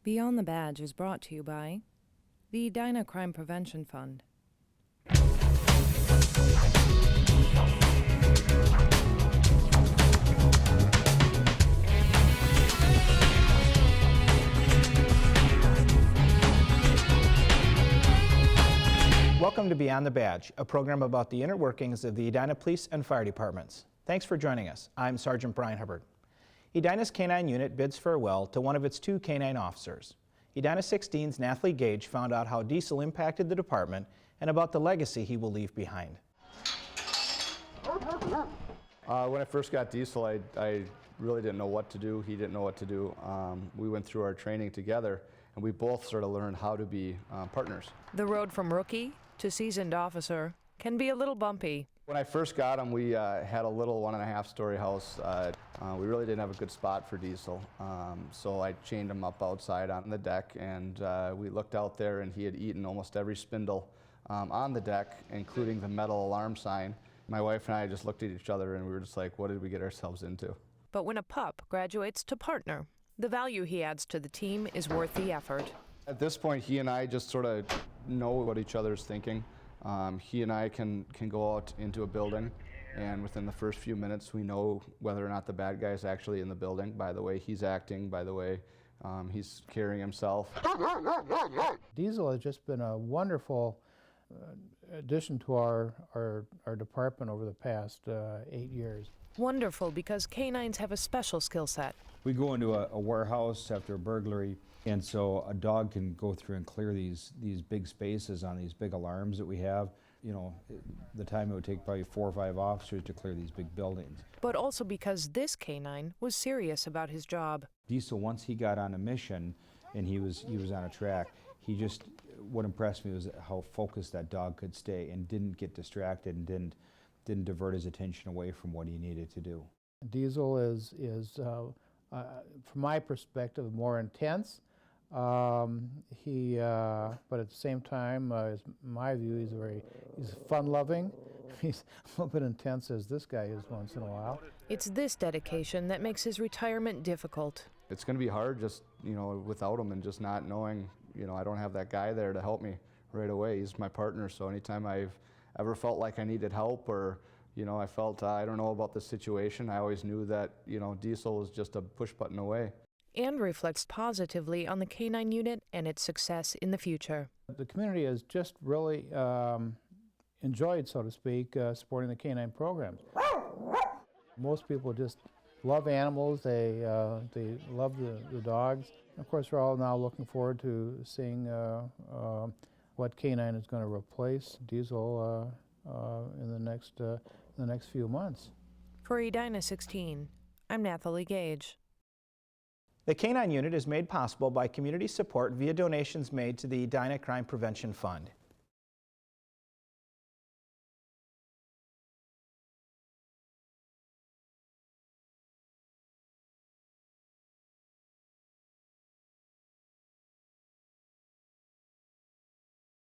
Beyond the Badge is brought to you by the Edina Crime Prevention Fund. Welcome to Beyond the Badge, a program about the inner workings of the Edina Police and Fire Departments. Thanks for joining us. I'm Sergeant Brian Hubbard. Edina's K-9 unit bids farewell to one of its two K-9 officers. Edina 16's Nathalie Gage found out how diesel impacted the department and about the legacy he will leave behind. When I first got diesel, I really didn't know what to do. He didn't know what to do. We went through our training together, and we both sort of learned how to be partners. The road from rookie to seasoned officer can be a little bumpy. When I first got him, we had a little 1.5-story house. We really didn't have a good spot for diesel, so I chained him up outside on the deck, and we looked out there, and he had eaten almost every spindle on the deck, including the metal alarm sign. My wife and I just looked at each other, and we were just like, what did we get ourselves into? But when a pup graduates to partner, the value he adds to the team is worth the effort. At this point, he and I just sort of know what each other's thinking. He and I can go out into a building, and within the first few minutes we know whether or not the bad guy is actually in the building, by the way he's acting, by the way he's carrying himself. Diesel has just been a wonderful addition to our department over the past 8 years. Wonderful because K-9s have a special skill set. We go into a warehouse after a burglary, and so a dog can go through and clear these big spaces on these big alarms that we have. You know, the time it would take probably 4 or 5 officers to clear these big buildings. But also because this K-9 was serious about his job. Diesel, once he got on a mission and he was on a track, what impressed me was how focused that dog could stay and didn't get distracted and didn't divert his attention away from what he needed to do. Diesel is from my perspective, more intense. But at the same time, in my view, he's fun-loving. He's a little bit intense as this guy is once in a while. It's this dedication that makes his retirement difficult. It's going to be hard just, without him and just not knowing, I don't have that guy there to help me right away. He's my partner, so anytime I've ever felt like I needed help or I felt I don't know about the situation, I always knew that, Diesel was just a push button away. And reflects positively on the K-9 unit and its success in the future. The community has just really enjoyed, so to speak, supporting the K-9 programs. Most people just love animals, they love the dogs. Of course, we're all now looking forward to seeing what K-9 is going to replace Diesel in the next few months. For Edina 16, I'm Nathalie Gage. The K-9 unit is made possible by community support via donations made to the Edina Crime Prevention Fund.